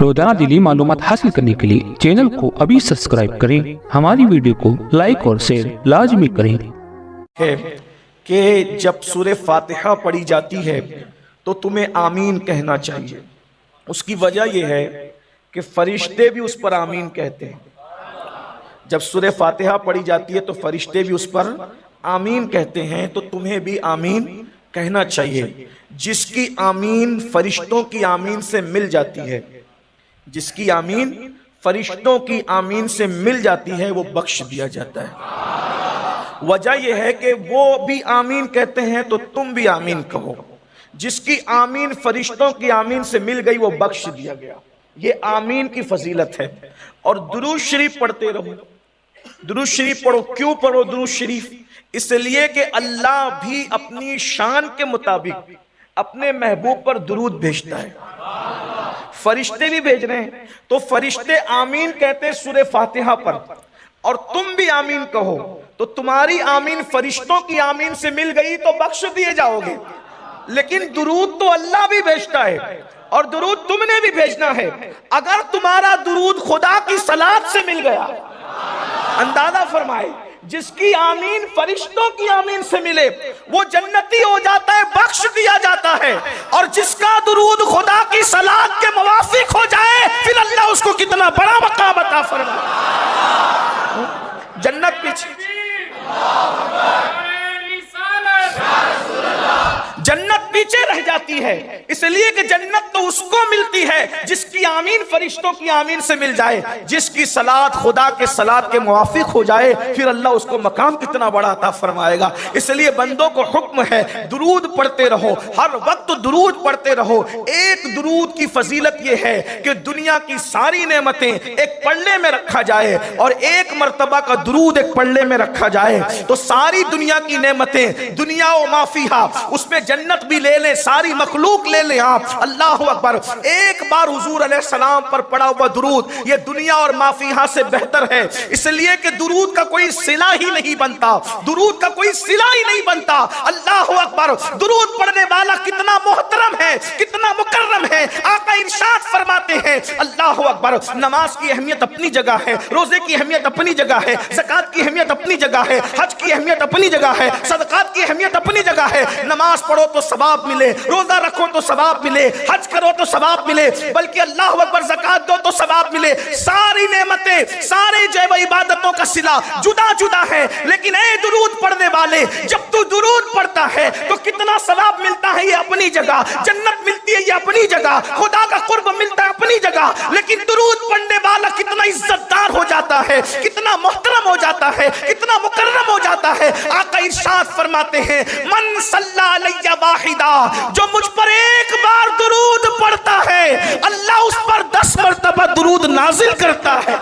روزانہ دینی معلومات حاصل کرنے کے لیے چینل کو ابھی سبسکرائب کریں، ہماری ویڈیو کو لائک اور شیئر لازمی کریں۔ کہ جب سورہ فاتحہ پڑھی جاتی ہے تو تمہیں آمین کہنا چاہیے۔ اس کی وجہ یہ ہے کہ فرشتے بھی اس پر آمین کہتے ہیں۔ جب سورہ فاتحہ پڑھی جاتی ہے تو فرشتے بھی اس پر آمین کہتے ہیں، تو تمہیں بھی آمین کہنا چاہیے۔ جس کی آمین فرشتوں کی آمین سے مل جاتی ہے، جس کی آمین فرشتوں کی آمین سے مل جاتی ہے، وہ بخش دیا جاتا ہے۔ وجہ یہ ہے کہ وہ بھی آمین کہتے ہیں تو تم بھی آمین کہو۔ جس کی آمین فرشتوں کی آمین سے مل گئی وہ بخش دیا گیا۔ یہ آمین کی فضیلت ہے۔ اور درود شریف پڑھتے رہو، درود شریف پڑھو۔ کیوں پڑھو درود شریف؟ اس لیے کہ اللہ بھی اپنی شان کے مطابق اپنے محبوب پر درود بھیجتا ہے، فرشتے بھی بھیج رہے ہیں۔ تو فرشتے آمین کہتے ہیں سورہ فاتحہ پر، اور تم بھی آمین کہو، تو تمہاری آمین فرشتوں کی آمین سے مل گئی تو بخش دیے جاؤ گے۔ لیکن درود تو اللہ بھی بھیجتا ہے، اور درود تم نے بھی بھیجنا ہے۔ اگر تمہارا درود خدا کی صلاۃ سے مل گیا، اندازہ فرمائے، جس کی آمین فرشتوں کی آمین سے ملے وہ جنتی ہو جاتا ہے، بخش دیا جاتا ہے۔ اور جس کا درود خدا کی صلاۃ کے موافق ہو جائے پھر اللہ اس کو کتنا بڑا مقام عطا فرمائے۔ جنت پیچھے، جنت پیچھے رہ جاتی ہے، اس لیے کہ جنت تو اس کو ملتی ہے جس کی آمین فرشتوں کی آمین سے مل جائے۔ جس کی صلاۃ خدا کے صلاۃ کے موافق ہو جائے پھر اللہ اس کو مقام کتنا بڑا عطا فرمائے گا۔ اس لیے بندوں کو حکم ہے درود پڑھتے رہو، ہر وقت درود پڑھتے رہو۔ ایک درود کی فضیلت یہ ہے کہ دنیا کی ساری نعمتیں ایک پلڑے میں رکھا جائے، اور ایک مرتبہ کا درود ایک پلڑے میں رکھا جائے تو ساری دنیا کی نعمتیں، دنیا و ما فیہا، اس میں جنت بھی لے لیں، ساری مخلوق لے لیں آپ۔ اللہ اکبر، ایک بار حضور علیہ السلام پر پڑھا ہوا درود یہ دنیا اور ما فیہا سے بہتر ہے۔ اس لیے کہ درود کا کوئی صلہ ہی نہیں بنتا، درود کا کوئی صلہ ہی نہیں بنتا۔ اللہ اکبر، درود پڑھنے والا کتنا محترم ہے، کتنا مکرم ہے۔ آقا ارشاد فرماتے ہیں، اللہ اکبر، نماز کی اہمیت اپنی جگہ ہے، روزے کی اہمیت اپنی جگہ ہے، زکوٰۃ کی اہمیت اپنی جگہ ہے، حج کی اہمیت اپنی جگہ ہے، صدقات کی اہمیت اپنی جگہ ہے۔ نماز پڑھو تو ثواب ملے، روزہ رکھو تو ثواب ملے، حج کرو تو ثواب ملے، بلکہ اللہ اکبر زکوٰۃ دو تو ثواب ملے۔ ساری نعمتیں، سارے جو عبادتوں کا صلہ جدا جدا ہے، لیکن اے درود پڑھنے والے، جب تو درود پڑھتا ہے تو کتنا ثواب ملتا ہے یہ اپنی جگہ، جنت ملتی ہے یہ اپنی جگہ، خدا کا قرب ملتا ہے اپنی جگہ۔ لیکن درود پڑھنے والا کتنا عزت دار ہو جاتا ہے، کتنا محترم ہو جاتا ہے، کتنا مکرم ہو جاتا ہے۔ آقا ارشاد فرماتے ہیں، من صلی علیہ واحدہ، جو مجھ پر ایک بار درود پڑھتا ہے اللہ اس پر 10 مرتبہ درود نازل کرتا ہے۔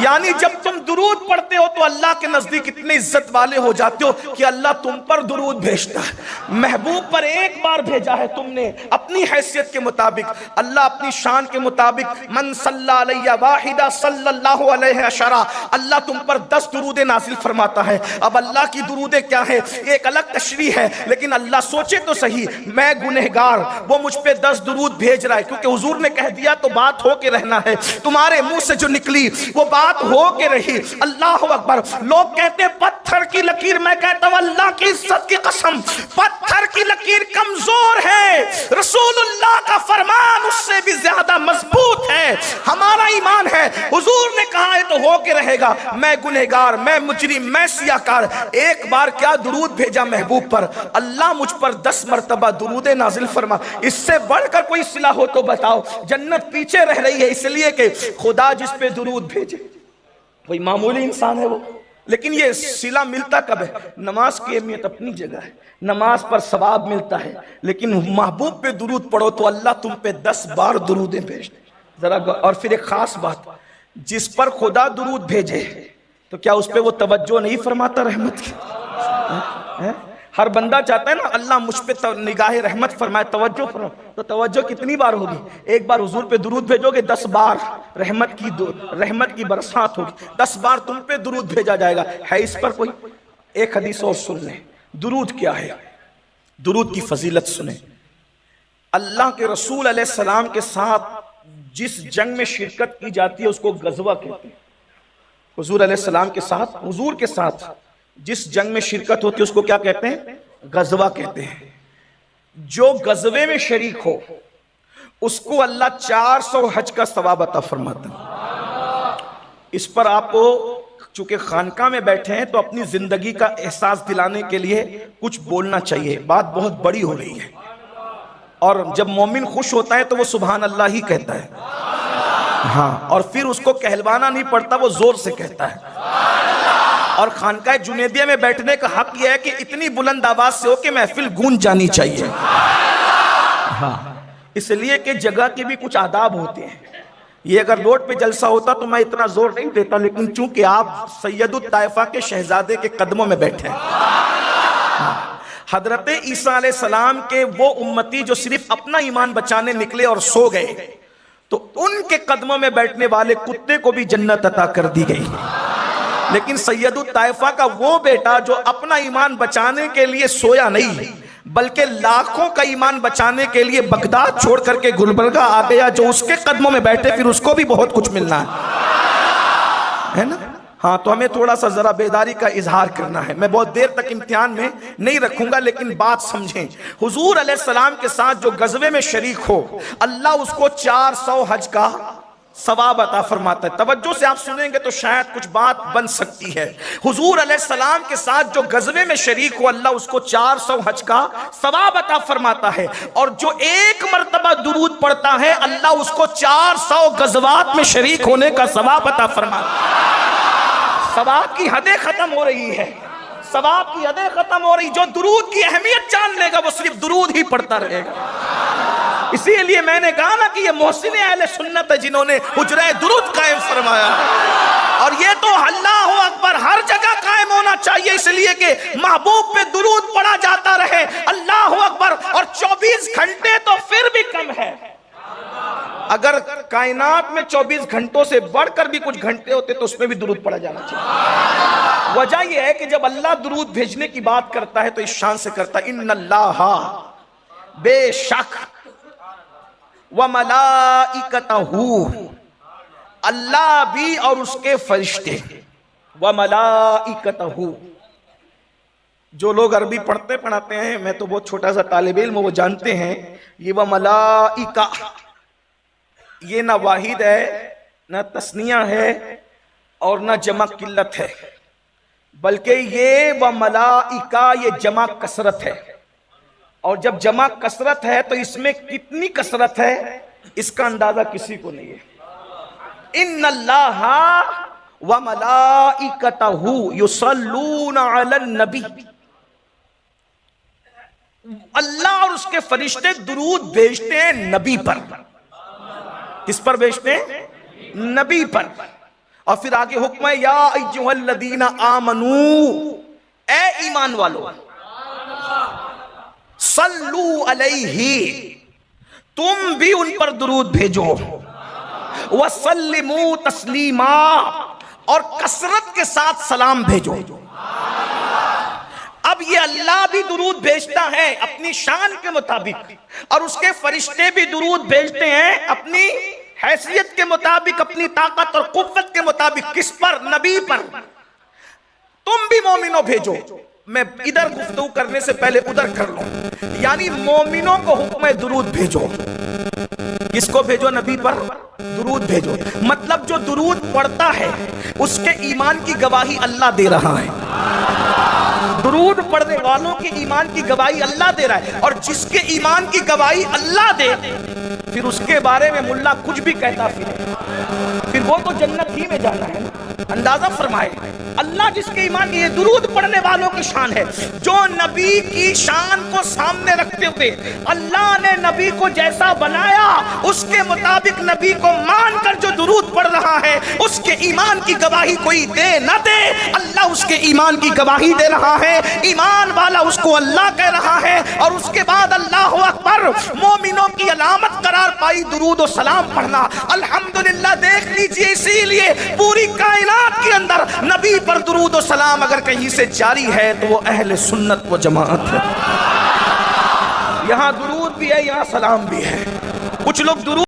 یعنی جب تم درود پڑھتے ہو تو اللہ کے نزدیک اتنے عزت والے ہو جاتے ہو کہ اللہ تم پر درود بھیجتا ہے۔ محبوب پر ایک بار بھیجا ہے تم نے اپنی حیثیت کے مطابق، اللہ اپنی شان کے مطابق، من صلی علیہ واحدہ صلی اللہ علیہ عشرہ، اللہ تم پر 10 درود نازل فرماتا ہے۔ اب اللہ کی درودیں کیا ہے ایک الگ تشریح ہے، لیکن اللہ سوچے تو صحیح، میں گنہگار، وہ مجھ پہ 10 درود بھیج رہا ہے کیونکہ حضور نے کہہ دیا تو بات ہو کے رہنا ہے، تمہارے منہ سے جو نکلی وہ بات ہو کے رہی۔ اللہ اکبر، لوگ کہتے ہیں پتھر کی لکیر، میں کہتا ہوں اللہ کی عزت کی قسم پتھر کی لکیر کمزور ہے، رسول اللہ کا فرمان اس سے بھی زیادہ مضبوط ہے۔ ہمارا ایمان ہے حضور نے کہا ہے تو ہو کے رہے گا۔ میں گنہگار، میں مجرم، میں سیاکار، ایک بار کیا درود بھیجا محبوب پر، اللہ مجھ پر 10 مرتبہ درود نازل فرما۔ اس سے بڑھ کر کوئی صلہ ہو تو بتاؤ۔ جنت پیچھے رہ رہی ہے اس لیے کہ خدا جس پہ درود بھیجے کوئی معمولی انسان ہے وہ، لیکن یہ صلہ ملتا کب ہے؟ نماز کی اہمیت اپنی جگہ ہے، نماز پر ثواب ملتا ہے، لیکن محبوب پہ درود پڑھو تو اللہ تم پہ 10 بار درودیں بھیجتے ذرا۔ اور پھر ایک خاص بات، جس پر خدا درود بھیجے تو کیا اس پہ وہ توجہ نہیں فرماتا رحمت کی؟ ہر بندہ چاہتا ہے نا اللہ مجھ پہ نگاہ رحمت فرمائے، توجہ فرمائے، تو توجہ کتنی بار ہوگی؟ ایک بار حضور پہ درود بھیجو گے 10 بار رحمت کی برسات ہوگی، 10 بار تم پہ درود بھیجا جائے گا۔ ہے اس پر کوئی؟ ایک حدیث اور سن لیں، درود کیا ہے، درود کی فضیلت سنیں۔ اللہ کے رسول علیہ السلام کے ساتھ جس جنگ میں شرکت کی جاتی ہے اس کو غزوہ کہتے ہیں. حضور علیہ السلام کے ساتھ، حضور کے ساتھ جس جنگ میں شرکت ہوتی ہے اس کو کیا کہتے ہیں؟ غزوہ کہتے ہیں. جو غزوے میں شریک ہو اس کو اللہ 400 حج کا ثواب عطا فرماتا ہے. اس پر آپ کو چونکہ خانقاہ میں بیٹھے ہیں تو اپنی زندگی کا احساس دلانے کے لیے کچھ بولنا چاہیے. بات بہت بڑی ہو رہی ہے، اور جب مومن خوش ہوتا ہے تو وہ سبحان اللہ ہی کہتا ہے. ہاں، اور پھر اس کو کہلوانا نہیں پڑتا، وہ زور سے کہتا ہے. اور خانقاہ جنیدیہ میں بیٹھنے کا حق یہ ہے کہ اتنی بلند آواز سے ہو کہ محفل گونج جانی چاہیے. ہاں، اس لیے کہ جگہ کے بھی کچھ آداب ہوتے ہیں. یہ اگر روڈ پہ جلسہ ہوتا تو میں اتنا زور نہیں دیتا، لیکن چونکہ آپ سید الطائفہ کے شہزادے کے قدموں میں بیٹھے ہیں. حضرت عیسیٰ علیہ السلام کے وہ امتی جو صرف اپنا ایمان بچانے نکلے اور سو گئے، تو ان کے قدموں میں بیٹھنے والے کتے کو بھی جنت عطا کر دی گئی. لیکن سید الطائفہ کا وہ بیٹا جو اپنا ایمان بچانے کے لیے سویا نہیں بلکہ لاکھوں کا ایمان بچانے کے لیے بغداد چھوڑ کر کے گلبرگہ آ گیا، جو اس کے قدموں میں بیٹھے پھر اس کو بھی بہت کچھ ملنا ہے نا. ہاں، تو ہمیں تھوڑا سا ذرا بیداری کا اظہار کرنا ہے. میں بہت دیر تک امتحان میں نہیں رکھوں گا، لیکن بات سمجھیں. حضور علیہ السلام کے ساتھ جو غزوے میں شریک ہو اللہ اس کو 400 حج کا ثواب عطا فرماتا ہے. توجہ سے آپ سنیں گے تو شاید کچھ بات بن سکتی ہے. حضور علیہ السلام کے ساتھ جو غزوے میں شریک ہو اللہ اس کو 400 حج کا ثواب عطا فرماتا ہے. اور جو ایک مرتبہ درود پڑھتا ہے اللہ اس کو 400 غزوات میں شریک ہونے کا ثواب عطا فرماتا ہے. ثواب کی حدیں ختم ہو رہی ہے، ثواب کی حدیں ختم ہو رہی. جو درود کی اہمیت جان لے گا وہ صرف درود ہی پڑھتا رہے گا. اسی لیے میں نے کہا نا کہ یہ محسن اہل سنت ہے جنہوں نے حجرہ درود قائم فرمایا. اور یہ تو اللہ اکبر ہر جگہ قائم ہونا چاہیے، اس لیے کہ محبوب پہ درود پڑھا جاتا رہے. اللہ اکبر. اور 24 گھنٹے تو پھر بھی کم ہے. اگر کائنات میں 24 گھنٹوں سے بڑھ کر بھی کچھ گھنٹے ہوتے تو اس میں بھی درود پڑھا جانا چاہیے. وجہ یہ ہے کہ جب اللہ درود بھیجنے کی بات کرتا ہے تو اس شان سے کرتا ہے، ان اللہ بے شک وملائکتہ، اللہ بھی اور اس کے فرشتے، وملائکتہ. جو لوگ عربی پڑھاتے ہیں، میں تو بہت چھوٹا سا طالب علم، وہ جانتے ہیں یہ وملائکہ یہ نہ واحد ہے، نہ تثنیہ ہے، اور نہ جمع قلت ہے، بلکہ یہ وملائکہ یہ جمع کثرت ہے. اور جب جمع کثرت ہے تو اس میں کتنی کثرت ہے اس کا اندازہ کسی کو نہیں ہے. ان اللہ وملائکتہ یصلون علی النبی، اللہ اور اس کے فرشتے درود بھیجتے ہیں نبی پر. کس پر بھیجتے ہیں؟ نبی پر. اور پھر آگے حکم ہے یا ایھا الذین آمنو، اے ایمان والو، صلو علیہ، تم بھی ان پر درود بھیجو، وسلموا تسلیما، اور کثرت کے ساتھ سلام بھیجو. اب یہ اللہ بھی درود بھیجتا ہے اپنی شان کے مطابق، اور اس کے فرشتے بھی درود بھیجتے ہیں اپنی حیثیت کے مطابق، اپنی طاقت اور قوت کے مطابق. کس پر؟ نبی پر. تم بھی مومنوں بھیجو. میں ادھر گفتگو کرنے سے پہلے ادھر کر لوں. یعنی مومنوں کو حکم ہے درود بھیجو. کس کو بھیجو؟ نبی پر درود بھیجو. مطلب جو درود پڑھتا ہے اس کے ایمان کی گواہی اللہ دے رہا ہے. درود پڑھنے والوں کے ایمان کی گواہی اللہ دے رہا ہے. اور جس کے ایمان کی گواہی اللہ دے پھر اس کے بارے میں ملا کچھ بھی کہتا پھر وہ تو جنت ہی میں جانا ہے. اندازہ فرمائے اللہ جس کے ایمان کی، یہ درود پڑھنے والوں کی شان ہے. جو نبی کی شان کو سامنے رکھتے ہوئے اللہ نے نبی کو جیسا بنایا اس کے مطابق نبی کو مان کر جو درود پڑھ رہا ہے اس کے ایمان کی گواہی کوئی دے نہ دے، اللہ اس کے ایمان کی گواہی دے رہا ہے. ایمان والا اس کو اللہ کہہ رہا ہے. اور اس کے بعد اللہ اکبر مومنوں کی علامت قرار پائی درود و سلام پڑھنا. الحمدللہ دیکھ لیجئے، اسی لیے پوری کائنات کے اندر نبی پر درود و سلام اگر کہیں سے جاری ہے تو وہ اہل سنت و جماعت ہے. یہاں درود بھی ہے، یہاں سلام بھی ہے. کچھ لوگ درود